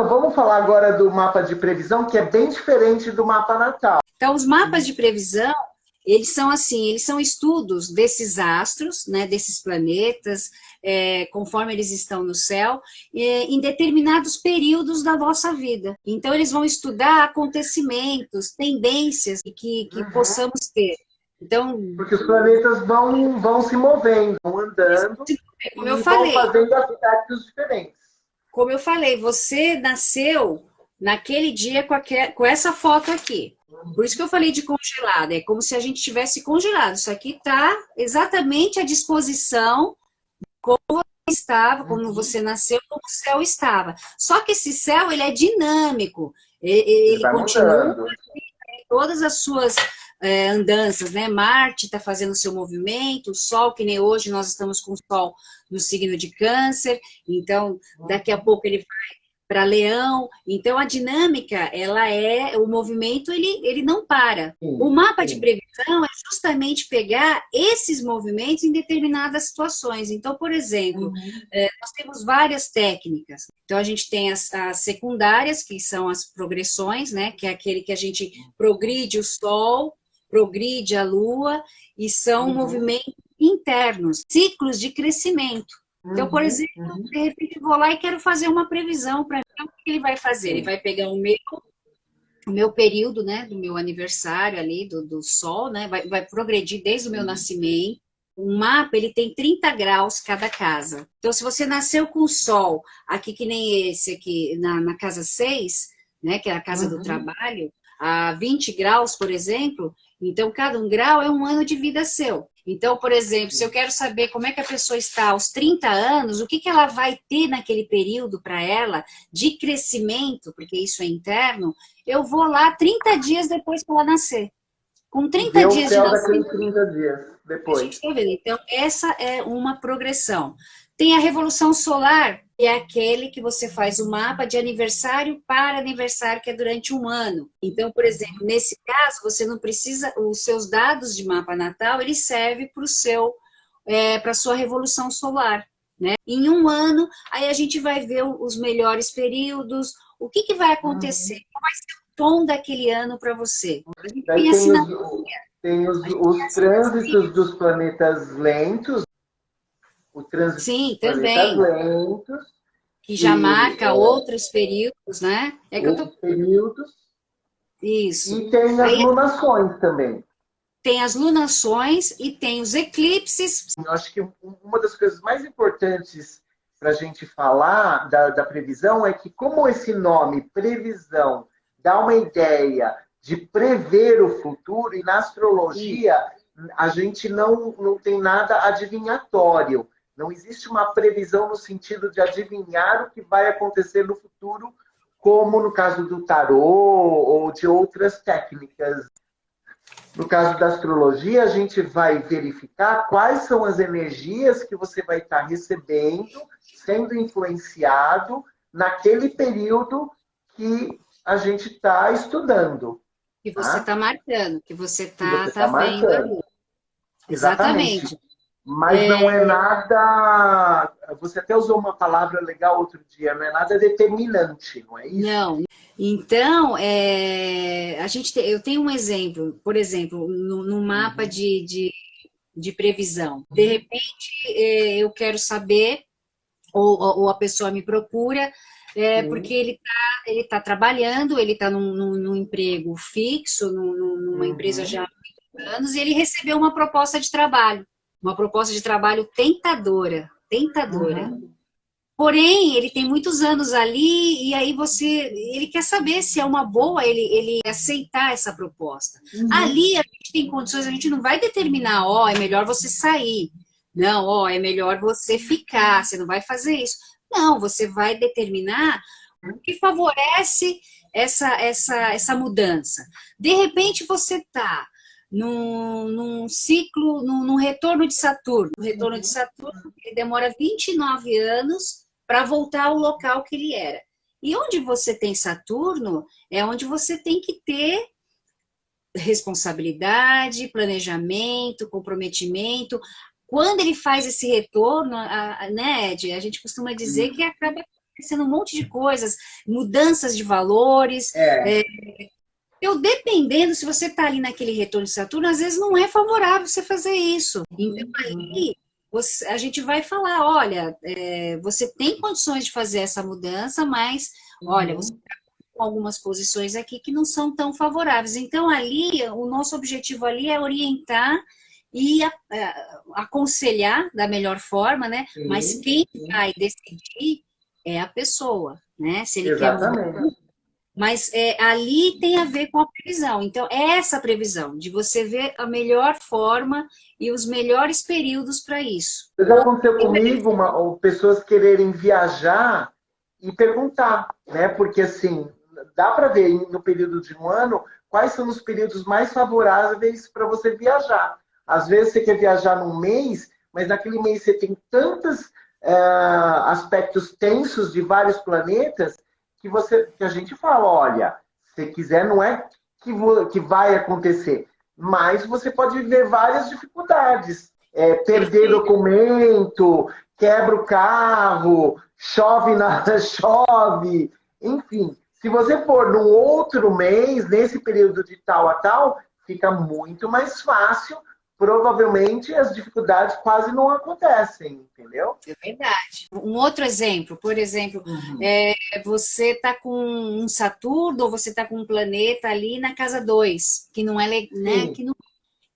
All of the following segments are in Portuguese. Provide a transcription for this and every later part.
Então, vamos falar agora do mapa de previsão, que é bem diferente do mapa natal. Então, os mapas de previsão, eles são assim, eles são estudos desses astros, né, desses planetas, conforme eles estão no céu, em determinados períodos da nossa vida. Então, eles vão estudar acontecimentos, tendências que possamos ter. Então, porque os planetas vão se movendo, vão andando como eu e falei, vão fazendo aspectos diferentes. Como eu falei, você nasceu naquele dia com essa foto aqui. Por isso que eu falei de congelado. É como se a gente tivesse congelado. Isso aqui está exatamente à disposição como você estava, como você nasceu, como o céu estava. Só que esse céu, ele é dinâmico. Ele continua em todas as suas andanças, né? Marte está fazendo o seu movimento, o Sol, que nem hoje nós estamos com o Sol no signo de Câncer, então daqui a pouco ele vai para Leão. Então a dinâmica, ela o movimento, ele não para. O mapa de previsão é justamente pegar esses movimentos em determinadas situações. Então, por exemplo, nós temos várias técnicas. Então a gente tem as secundárias, que são as progressões, né? Que é aquele que a gente progride o Sol, progride a Lua, e são movimentos internos, ciclos de crescimento. Então, por exemplo, de repente eu vou lá e quero fazer uma previsão para mim. Então, o que ele vai fazer? Ele vai pegar o meu período, né, do meu aniversário ali, do Sol, né, vai progredir desde o meu nascimento. O mapa, ele tem 30 graus cada casa. Então, se você nasceu com o Sol, aqui que nem esse aqui, na casa 6, né, que é a casa do trabalho, a 20 graus, por exemplo, então cada um grau é um ano de vida seu. Então, por exemplo, se eu quero saber como é que a pessoa está aos 30 anos, o que ela vai ter naquele período para ela de crescimento, porque isso é interno, eu vou lá 30 dias depois que ela nascer. Com 30 dias de nascimento, 30 dias depois. a gente está vendo. Então, essa é uma progressão. Tem a Revolução Solar, que é aquele que você faz o mapa de aniversário para aniversário, que é durante um ano. Então, por exemplo, nesse caso, você não precisa, os seus dados de mapa natal, ele serve para a sua Revolução Solar. Né? Em um ano, aí a gente vai ver os melhores períodos, o que vai acontecer, qual vai ser o tom daquele ano para você. A gente Daí tem os trânsitos dos planetas lentos, o trânsito Sim, dos planetas também. lentos, Que já marca outros períodos, né? Períodos. Isso. E tem as lunações também. Tem as lunações e tem os eclipses. Eu acho que uma das coisas mais importantes para a gente falar da previsão é que, como esse nome, previsão, dá uma ideia de prever o futuro, e na astrologia a gente não tem nada adivinhatório. Não existe uma previsão no sentido de adivinhar o que vai acontecer no futuro, como no caso do tarô ou de outras técnicas. No caso da astrologia, a gente vai verificar quais são as energias que você vai estar recebendo, sendo influenciado naquele período que a gente está estudando. Que você está marcando, que você está vendo ali. Exatamente. Mas não é nada... Você até usou uma palavra legal outro dia, não é nada determinante, não é isso? Não. Então, eu tenho um exemplo, por exemplo, no mapa de previsão. De repente, eu quero saber, ou a pessoa me procura, porque ele tá trabalhando, ele está num emprego fixo, numa empresa já há muitos anos, e ele recebeu uma proposta de trabalho tentadora. Porém, ele tem muitos anos ali, e aí ele quer saber se é uma boa ele aceitar essa proposta. Ali a gente tem condições, a gente não vai determinar, é melhor você sair. Não, é melhor você ficar, você não vai fazer isso. Não, você vai determinar o que favorece essa mudança. De repente você está num ciclo, num retorno de Saturno. O retorno de Saturno, ele demora 29 anos para voltar ao local que ele era. E onde você tem Saturno, é onde você tem que ter responsabilidade, planejamento, comprometimento. Quando ele faz esse retorno, né, Ed, a gente costuma dizer que acaba acontecendo um monte de coisas, mudanças de valores. Eu, dependendo, se você está ali naquele retorno de Saturno, às vezes não é favorável você fazer isso. Então, aí, a gente vai falar, olha, você tem condições de fazer essa mudança, mas, olha, você está com algumas posições aqui que não são tão favoráveis. Então, ali, o nosso objetivo ali é orientar e aconselhar da melhor forma, né? Mas quem vai decidir é a pessoa, né? Se ele quer mudar. Mas ali tem a ver com a previsão. Então, é essa previsão, de você ver a melhor forma e os melhores períodos para isso. Já aconteceu comigo, pessoas quererem viajar e perguntar, né? Porque, assim, dá para ver no período de um ano quais são os períodos mais favoráveis para você viajar. Às vezes você quer viajar num mês, mas naquele mês você tem tantos aspectos tensos de vários planetas que a gente fala, olha, se quiser, não é que vai acontecer, mas você pode viver várias dificuldades. Perder documento, quebra o carro, chove, enfim. Se você for num outro mês, nesse período de tal a tal, fica muito mais fácil. Provavelmente as dificuldades quase não acontecem, entendeu? É verdade. Um outro exemplo, por exemplo, você está com um Saturno ou você está com um planeta ali na casa 2, que não é, né,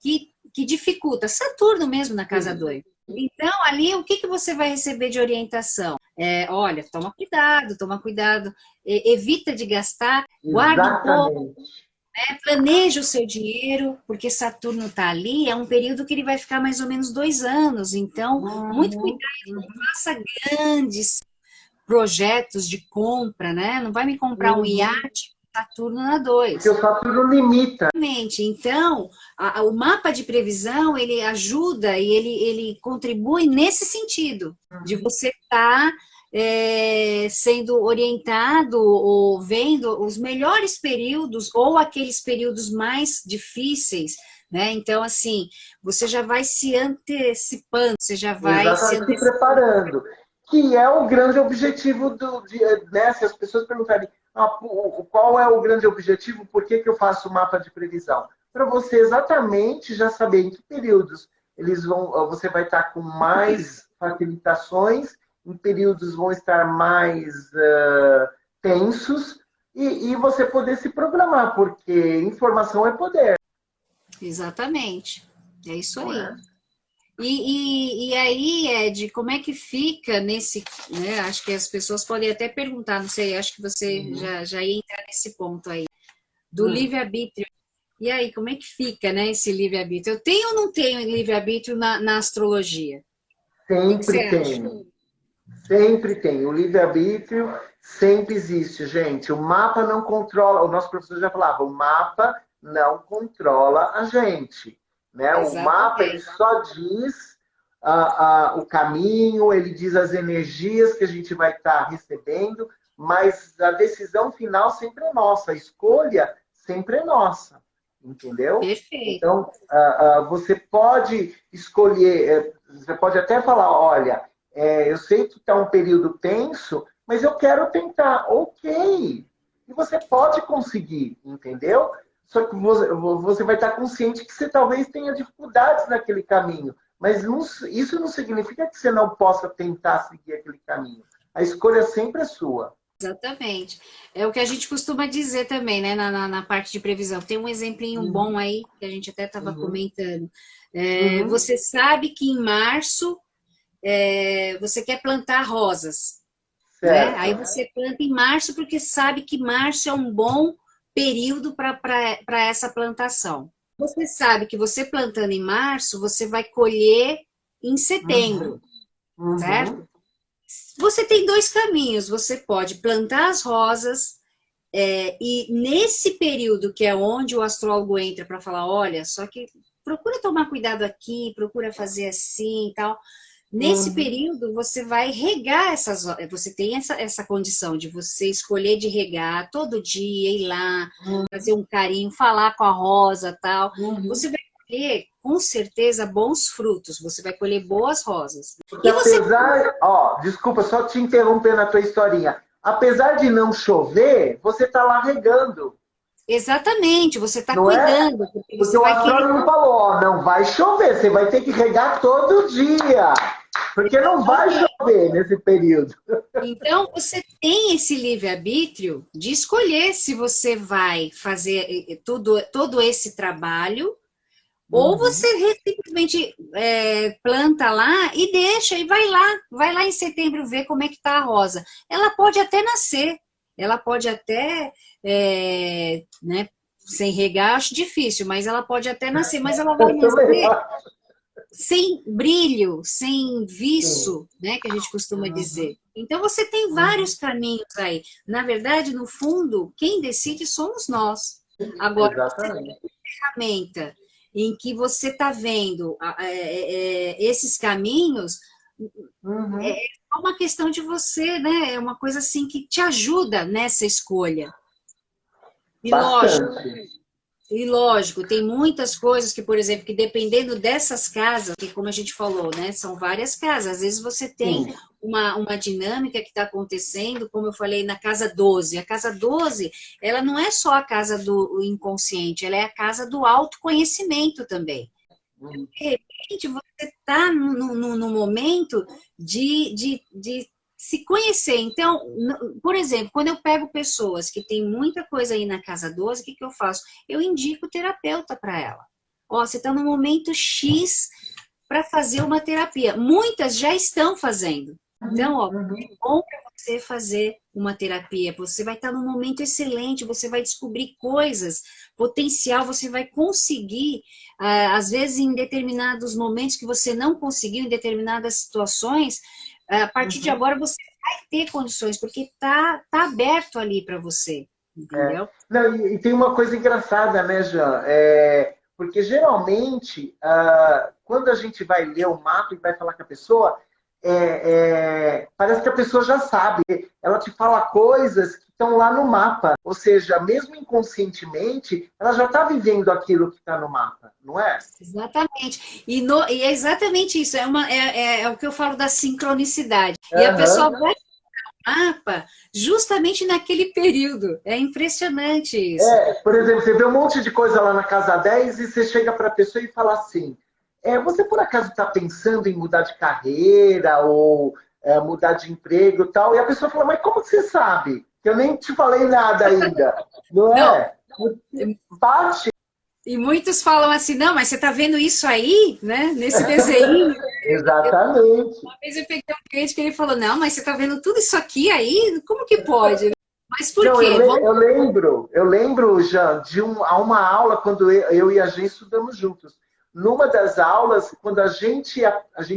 que dificulta. Saturno mesmo na casa 2. Então, ali, o que você vai receber de orientação? Olha, toma cuidado, evita de gastar, guarda um pouco. Planeja o seu dinheiro, porque Saturno está ali, é um período que ele vai ficar mais ou menos 2 anos, então, muito cuidado, não faça grandes projetos de compra, né? Não vai me comprar um iate, Saturno na 2. Porque o Saturno limita. Então, o mapa de previsão, ele ajuda e ele contribui nesse sentido, de você estar sendo orientado ou vendo os melhores períodos ou aqueles períodos mais difíceis, né? Então, assim, você já vai se antecipando, você já vai se preparando, que é o grande objetivo né? Se as pessoas perguntarem qual é o grande objetivo, por que eu faço o mapa de previsão? Para você exatamente já saber em que períodos você vai estar com mais facilitações, em períodos vão estar mais tensos, e você poder se programar, porque informação é poder. Exatamente, é isso aí. E aí, Ed, como é que fica nesse, né? Acho que as pessoas podem até perguntar, não sei, acho que você já ia entrar nesse ponto aí, do livre-arbítrio. E aí, como é que fica, né, esse livre-arbítrio? Eu tenho ou não tenho livre-arbítrio na astrologia? Sempre tem. Sempre tem. O livre-arbítrio sempre existe, gente. O mapa não controla, o nosso professor já falava, o mapa não controla a gente. Né? O mapa ele só diz o caminho, ele diz as energias que a gente vai estar recebendo, mas a decisão final sempre é nossa, a escolha sempre é nossa, entendeu? Perfeito. Então, você pode escolher, você pode até falar, olha, eu sei que está um período tenso, mas eu quero tentar, ok. E você pode conseguir, entendeu? Só que você vai estar consciente que você talvez tenha dificuldades naquele caminho. Mas isso não significa que você não possa tentar seguir aquele caminho. A escolha sempre é sua. Exatamente. É o que a gente costuma dizer também, né, na parte de previsão. Tem um exemplinho bom aí, que a gente até estava comentando. Você sabe que em março você quer plantar rosas. Né? Aí você planta em março porque sabe que março é um bom período para essa plantação. Você sabe que você plantando em março, você vai colher em setembro, certo? Você tem 2 caminhos. Você pode plantar as rosas e nesse período que é onde o astrólogo entra para falar, olha, só que procura tomar cuidado aqui, procura fazer assim e tal. Nesse período, você vai regar você tem essa condição de você escolher de regar todo dia, ir lá, fazer um carinho, falar com a rosa e tal. Você vai colher, com certeza, bons frutos. Você vai colher boas rosas. Porque E você... apesar... Ó, desculpa, só te interromper na tua historinha. Apesar de não chover, você está lá regando. Exatamente, você está Não é? cuidando, porque Porque você o vai querer... astrônomo falou, ó, não vai chover, você vai ter que regar todo dia. Porque não vai chover nesse período. Então, você tem esse livre-arbítrio de escolher se você vai fazer todo esse trabalho ou você simplesmente planta lá e deixa e vai lá em setembro ver como é que tá a rosa. Ela pode até nascer, ela pode até, né, sem regar, acho difícil, mas ela pode até nascer, mas ela vai nascer sem brilho, sem viço, né, que a gente costuma dizer. Então você tem vários caminhos aí. Na verdade, no fundo, quem decide somos nós. Agora, você tem uma ferramenta em que você está vendo esses caminhos, é uma questão de você, né? É uma coisa assim que te ajuda nessa escolha. E lógico, tem muitas coisas que, por exemplo, que dependendo dessas casas, que como a gente falou, né, são várias casas. Às vezes você tem uma dinâmica que está acontecendo, como eu falei, na casa 12. A casa 12, ela não é só a casa do inconsciente, ela é a casa do autoconhecimento também. De repente, você está no momento de se conhecer. Então, por exemplo, quando eu pego pessoas que têm muita coisa aí na casa 12, o que eu faço? Eu indico terapeuta para ela. Ó, você está no momento X para fazer uma terapia. Muitas já estão fazendo. Então, ó, é bom para você fazer uma terapia. Você vai estar num momento excelente, você vai descobrir coisas, potencial, você vai conseguir, às vezes em determinados momentos que você não conseguiu, em determinadas situações, a partir de agora você vai ter condições, porque tá aberto ali para você, entendeu? Não, e tem uma coisa engraçada, né, Jean? Porque geralmente, quando a gente vai ler o mapa e vai falar com a pessoa, parece que a pessoa já sabe. Ela te fala coisas que estão lá no mapa. Ou seja, mesmo inconscientemente, ela já está vivendo aquilo que está no mapa, não é? Exatamente. E é exatamente isso. É o que eu falo da sincronicidade. E a pessoa vai mapa justamente naquele período. É impressionante isso. Por exemplo, você vê um monte de coisa lá na casa 10 e você chega para a pessoa e fala assim, você por acaso está pensando em mudar de carreira ou mudar de emprego e tal? E a pessoa fala, mas como que você sabe? Que eu nem te falei nada ainda. Não é? Não. Bate. E muitos falam assim, não, mas você está vendo isso aí, né? Nesse desenho. Exatamente. Uma vez eu peguei um cliente que ele falou, não, mas você está vendo tudo isso aqui aí? Como que pode? Mas por não, quê? Eu lembro, Jean, de uma aula quando eu e a gente estudamos juntos. Numa das aulas, quando a gente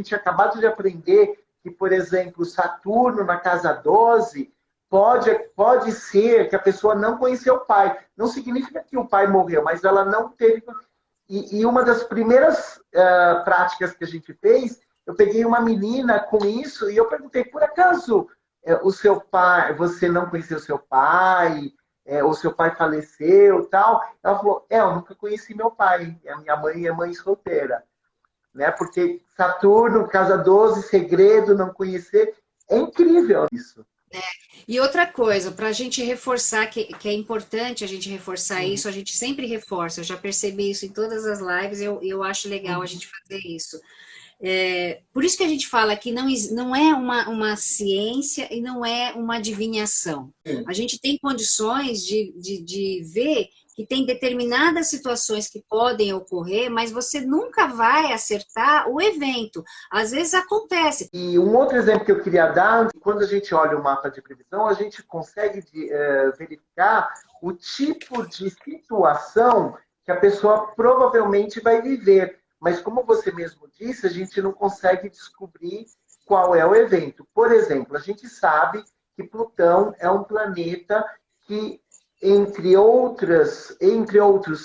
tinha acabado de aprender que, por exemplo, Saturno na casa 12 pode ser que a pessoa não conheceu o pai. Não significa que o pai morreu, mas ela não teve... E uma das primeiras práticas que a gente fez, eu peguei uma menina com isso e eu perguntei, por acaso o seu pai, você não conheceu o seu pai, ou seu pai faleceu tal? Ela falou, eu nunca conheci meu pai, a minha mãe é mãe solteira. Né? Porque Saturno, casa 12, segredo, não conhecer, é incrível isso. E outra coisa, para a gente reforçar, que é importante a gente reforçar isso, a gente sempre reforça, eu já percebi isso em todas as lives, eu acho legal a gente fazer isso. Por isso que a gente fala que não é uma ciência e não é uma adivinhação. A gente tem condições de ver que tem determinadas situações que podem ocorrer, mas você nunca vai acertar o evento. Às vezes acontece. E um outro exemplo que eu queria dar, quando a gente olha o mapa de previsão, a gente consegue verificar o tipo de situação que a pessoa provavelmente vai viver. Mas, como você mesmo disse, a gente não consegue descobrir qual é o evento. Por exemplo, a gente sabe que Plutão é um planeta que, entre outros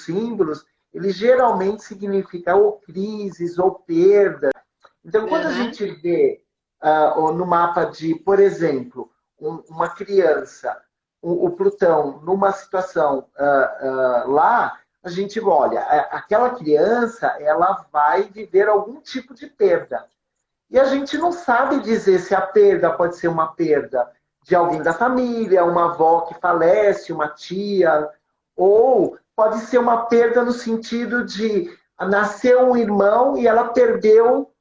símbolos, ele geralmente significa ou crises ou perda. Então, quando a gente vê no mapa de, por exemplo, uma criança, o Plutão, numa situação lá, a gente olha, aquela criança, ela vai viver algum tipo de perda. E a gente não sabe dizer se a perda pode ser uma perda de alguém da família, uma avó que falece, uma tia, ou pode ser uma perda no sentido de nasceu um irmão e ela perdeu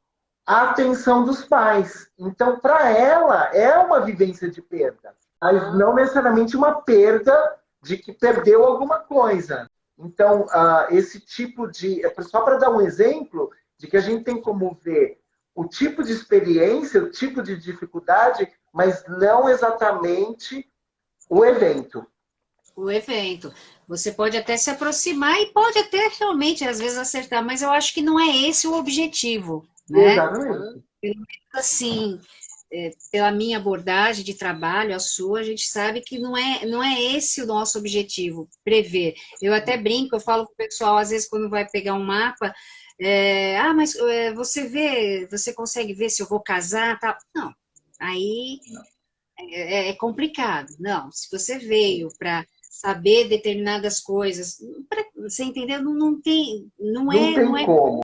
a atenção dos pais. Então, para ela, é uma vivência de perda, mas não necessariamente uma perda de que perdeu alguma coisa. Então, esse tipo de. Só para dar um exemplo de que a gente tem como ver o tipo de experiência, o tipo de dificuldade, mas não exatamente o evento. O evento. Você pode até se aproximar e pode até realmente, às vezes, acertar, mas eu acho que não é esse o objetivo, né? Exatamente. Assim, pela minha abordagem de trabalho, a sua, a gente sabe que não é esse o nosso objetivo, prever. Eu até brinco, eu falo com o pessoal, às vezes, quando vai pegar um mapa, mas você consegue ver se eu vou casar, tal. Não, aí é complicado. Não, se você veio para saber determinadas coisas, você entendeu? Não tem, Não tem como.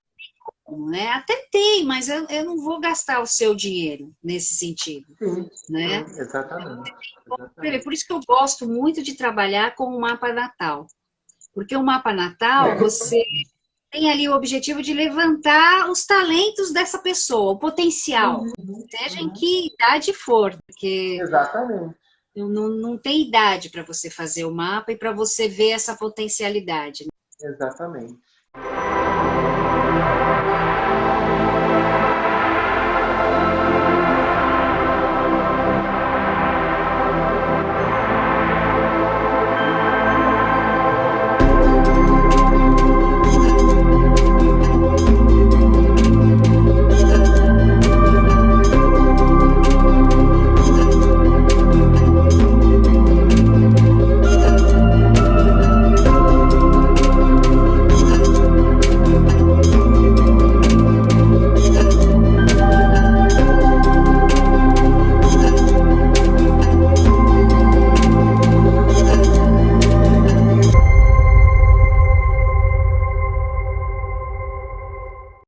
né? Até tem, mas eu não vou gastar o seu dinheiro nesse sentido, Sim, né? exatamente. Por isso que eu gosto muito de trabalhar com o mapa natal, porque o mapa natal, você tem ali o objetivo de levantar os talentos dessa pessoa, o potencial, seja em que idade for, porque Exatamente. não tem idade para você fazer o mapa e para você ver essa potencialidade. Exatamente.